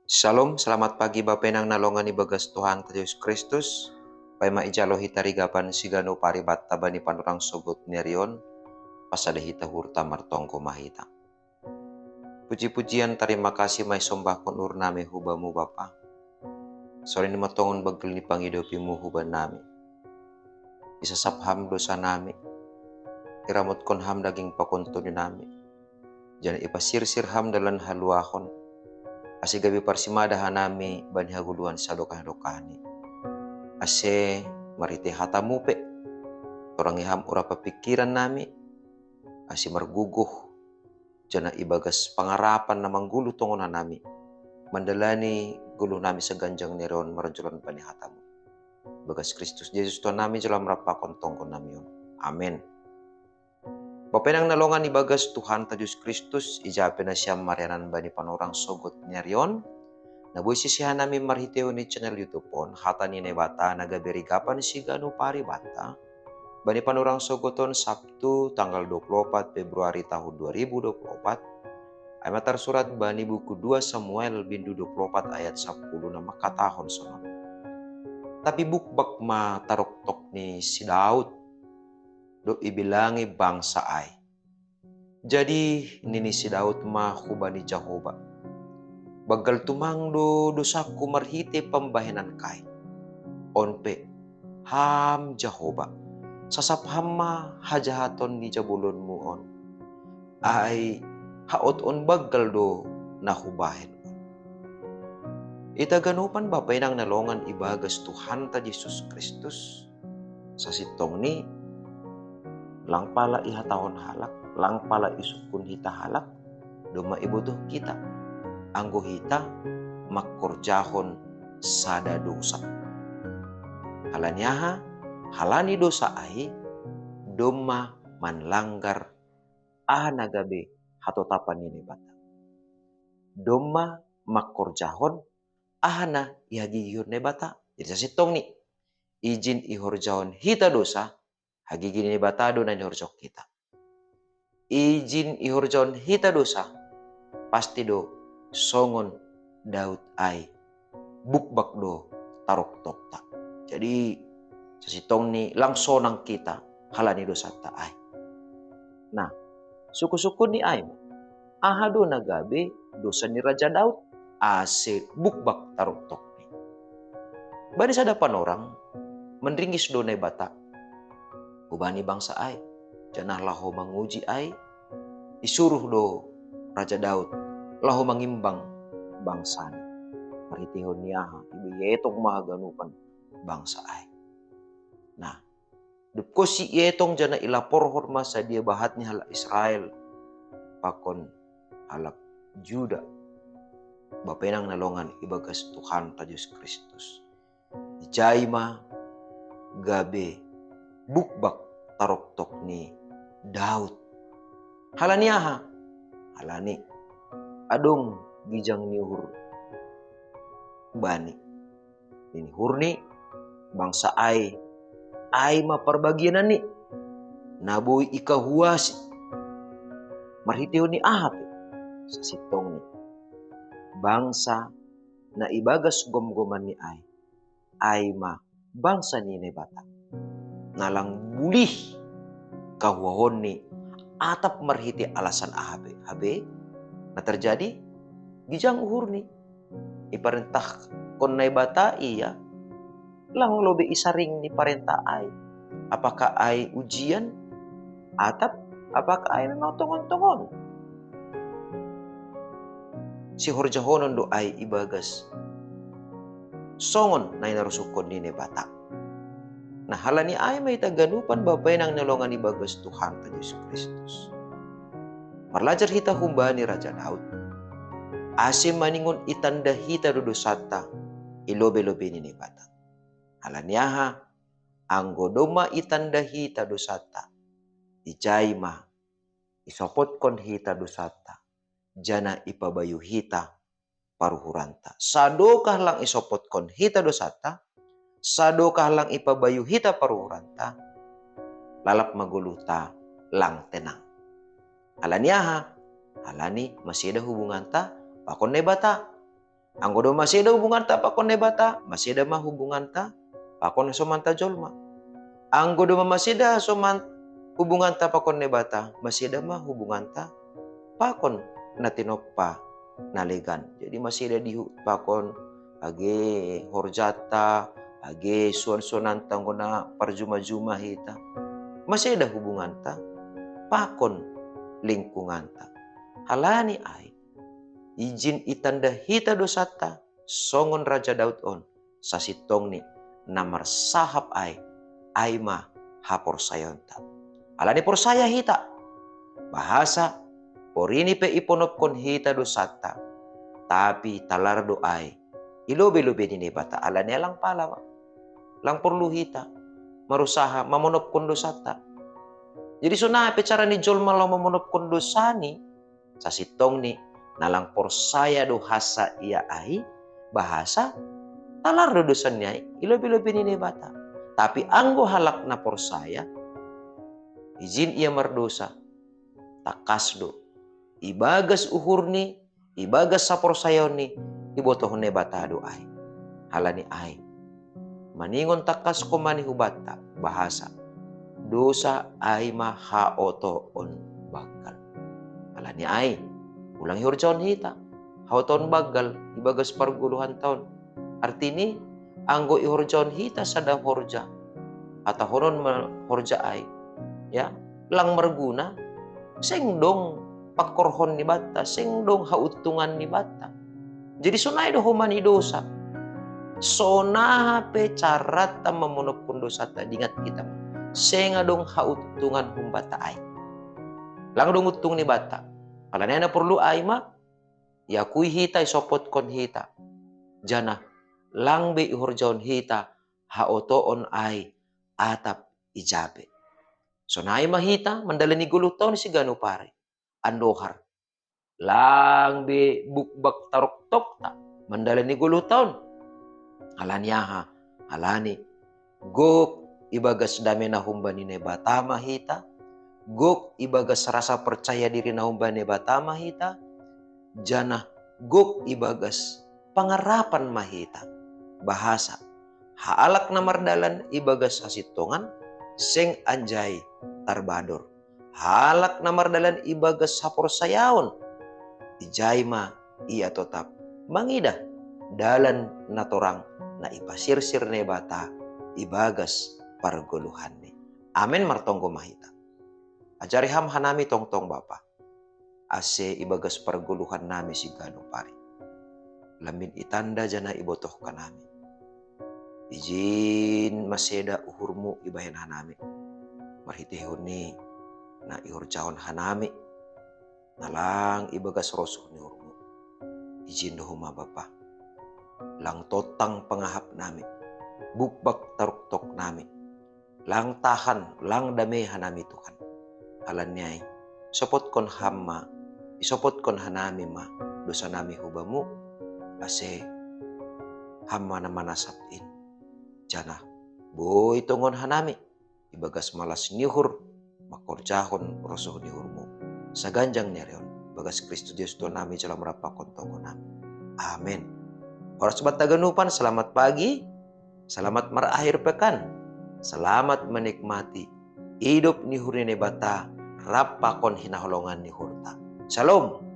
Shalom, selamat pagi Bapenang nalongan ibagas Tuhan Yesus Kristus. Pai maijalo hitarigapan sigano paribat tabani panurang sogot nerion pasada hita hurta martongko mahita. Puji-pujian terima kasih mai sombah konur nami hubamu Bapa. Sore ni matongon bagel ni pangidopimu huban nami. Isa sapham dosa nami. Iramot kon ham daging pakontoni nami. Jana ipasirsir ham dalan haluahon. Asi gabi parsimada hanami bani haguluan sa dokah-dokahni. Ase marite hatamupe. Orang iham ura papikiran nami. Asi marguguh. Jana ibagas pangarapan na manggulu tongonan nami. Mandalani gulu nami sa ganjang neron maranjulan bani hatamu. Bagas Kristus Yesus Tuhan nami jalan merapakon tongkon nami. Amen. Bapenang nalongan ibagas Tuhan Yesus Kristus ijape na siya marianan bani panorang sogot nerion. Nabuhi sisihan namin marhiteo ni channel YouTube on hata ni nebata nagaberigapan si gano pari bata. Bani panorang sogoton Sabtu tanggal 24 Februari tahun 2024 ay matar surat bani buku 2 Samuel bindu 24 ayat 10 na makatahon sonon. Tapi bukbak ma taroktok ni si Daud do ibilangi bangsa ay. Jadi nini si Daud ma hubani Jehovah. Bagal tumangdo dosaku marhite pambahinan kay. Onpe ham Jehovah. Sasap hamma hajahaton ni jabulon mo on. Ay haot on bagal do nahubahin on. Itaganupan ba painang nalongan ibagas Tuhan ta Jesus Kristus. Sa sitong ni lang pala ihatahon halak, lang pala isukun hita halak, duma ibutuh kita. Anggo hita makorjahon sada dosa. Halanyaha, halani dosa ay, duma manlanggar nagabe hatotapan ni bata. Duma makorjahon ahana ihagigihon ni bata. Jadi sa sitong ni, izin ihorjahon hita dosa, hagigin ni bata do na ihorjok kita. Izin ihorjahon hita dosa, pasti do songon Daud ay bukbak do tarok tokta. Jadi sa sitong ni langsonang kita halani dosa ta ay. Nah, suku-suku ni ay ahado nagabe dosa ni Raja Daud ase bukbak tarok tok ni. Bani sada panorang menringis do na bata. Ubani bangsa ay janah laho manguji ay isuruh do Raja Daud laho mangimbang bangsa ni. Maritihon niya ibu yetong mahaganupan bangsa ay. Nah, dupko si yetong jana ilapor horma sa dia bahat ni hala Israel. Pakon halak Juda. Bapenang nalongan ibagas Tuhan ta Yesus Kristus. Ijayma gabe bukbak taroktok ni Daud. Halaniaha, halani adong gijang niuhur bani. Ini hurni bangsa ay maparbagianan ni naboy ikahuasi marhiteo ni ahap sa sitong ni bangsa na ibagas gomgoman ni ay bangsa ni bata nalang bulih kahuahon ni atap marhiti alasan habe na terjadi gijang uhur ni iparentah kon na bata iya lang lobe isaring ni parenta ay apakah ay ujian atap apakah ay memang tongon-tongon si horjahonon do ay ibagas songon na inarusukon ni bata. Nah halani ay may taganupan babay ng nalongan ibagas Tuhan ta Yesus Kristus. Marlajar hita humba ni Raja Daud. Asim maningon itanda hita do dosata ilobe-lobe ni bata. Halanyaha anggo doma itanda hita dosata ijayma isopot kon hita dosata jana ipabayu hita paruhuranta. Sadokah lang isopot kon hita dosata sadokah lang ipabayu hita paruhuranta lalap maguluta lang tenang. Halaniaha halani masih ada hubungan ta pakon ne bata Anggo do masih ada hubungan ta pakon ne bata, masih ada mah hubungan ta pakon somanta jolma. Anggo do masih ada hubungan ta pakon ne bata, masih ada mah hubungan ta pakon na tinoppa nalegan. Jadi masih ada di pakon age horjata, age suan-suanan tanggona parjuma-juma hita. Masih ada hubungan ta pakon lingkungan ta. Halani ai izin itanda hita dosata songon Raja Daud on sasitong ni namar sahap ai ma hapor sayonta. Alani por saya hita bahasa porini pe iponop kon hita dosata tapi talar do ai ilobe-lobe ni bata alani alang pala lang perlu hita marusaha mamonop kon dosata. Jadi sunah pe cara ni jol malau mamonop kon dosani sasitong ni nalang por saya do hasa ia ai bahasa talar do dosannya ilobe-lobe ni bata. Tapi anggo halak na por saya izin ia merdosa takas do ibagas uhurni ibagas sapor sayoni ibotohne bata do ai halani ai maningon takas ko mani hubata bahasa dosa ai maha oto on bakal halani ai ulang horjaon hita hauton bagal ibagas parguluhan tahun artini anggo ihorjaon hita sada horja atau horon horja ai ya lang merguna seng dong pakorhon ni bata seng dong hautungan ni bata. Jadi sunai do humani dosa sonaha pe carata mamonop dosa ta dingat kita seng dong hautungan humbata ai lang dong utung ni bata. Alana na perlu ai ma ya kui hita isopot kon hita jana lang be ihorjaon hita haotoon ai atap ijabe. So naay mahita mandalani guluh taon si gano pare andohar lang be bukbak tarok tok ta mandalani guluh taon alaniaha alani gok ibagas dame na humbani ne bata mahita gok ibagas rasa percaya diri na humbani bata mahita jana gok ibagas pangarapan mahita bahasa haalak na mardalan ibagas asitongan seng anjay tarbador halak namar dalan ibagas sapor sayaon ijay ma ia tetap mangidah dalan natorang na ipasirsir ne bata ibagas parguluhan ni. Amen martonggo mahita. Ajari ham hanami tongtong bapa ase ibagas parguluhan nami si gano pari lamin itanda jana ibotoh kanami izin maseda uhurmu ibahen hanami marhitihon ni na ihorjahon hanami nalang ibagas rosuh ni urmu izin dohuma bapa lang totang pangahap nami bukbak taruktok nami lang tahan lang dame hanami Tuhan alanyay sopot kon hamma isopot kon hanami ma dosa nami hubamu ase hamma na manasapin jana boy tongon hanami ibagas malas nihur makorjahon rosuh nihurmu saganjang nereon bagas Kristus Yesus Tuhan nami dalam rapakon tongon nami. Amin. Oras sobat taganupan, selamat pagi, selamat merakhir pekan, selamat menikmati hidup nihur ni bata rapakon hinaholongan nihurta. Shalom.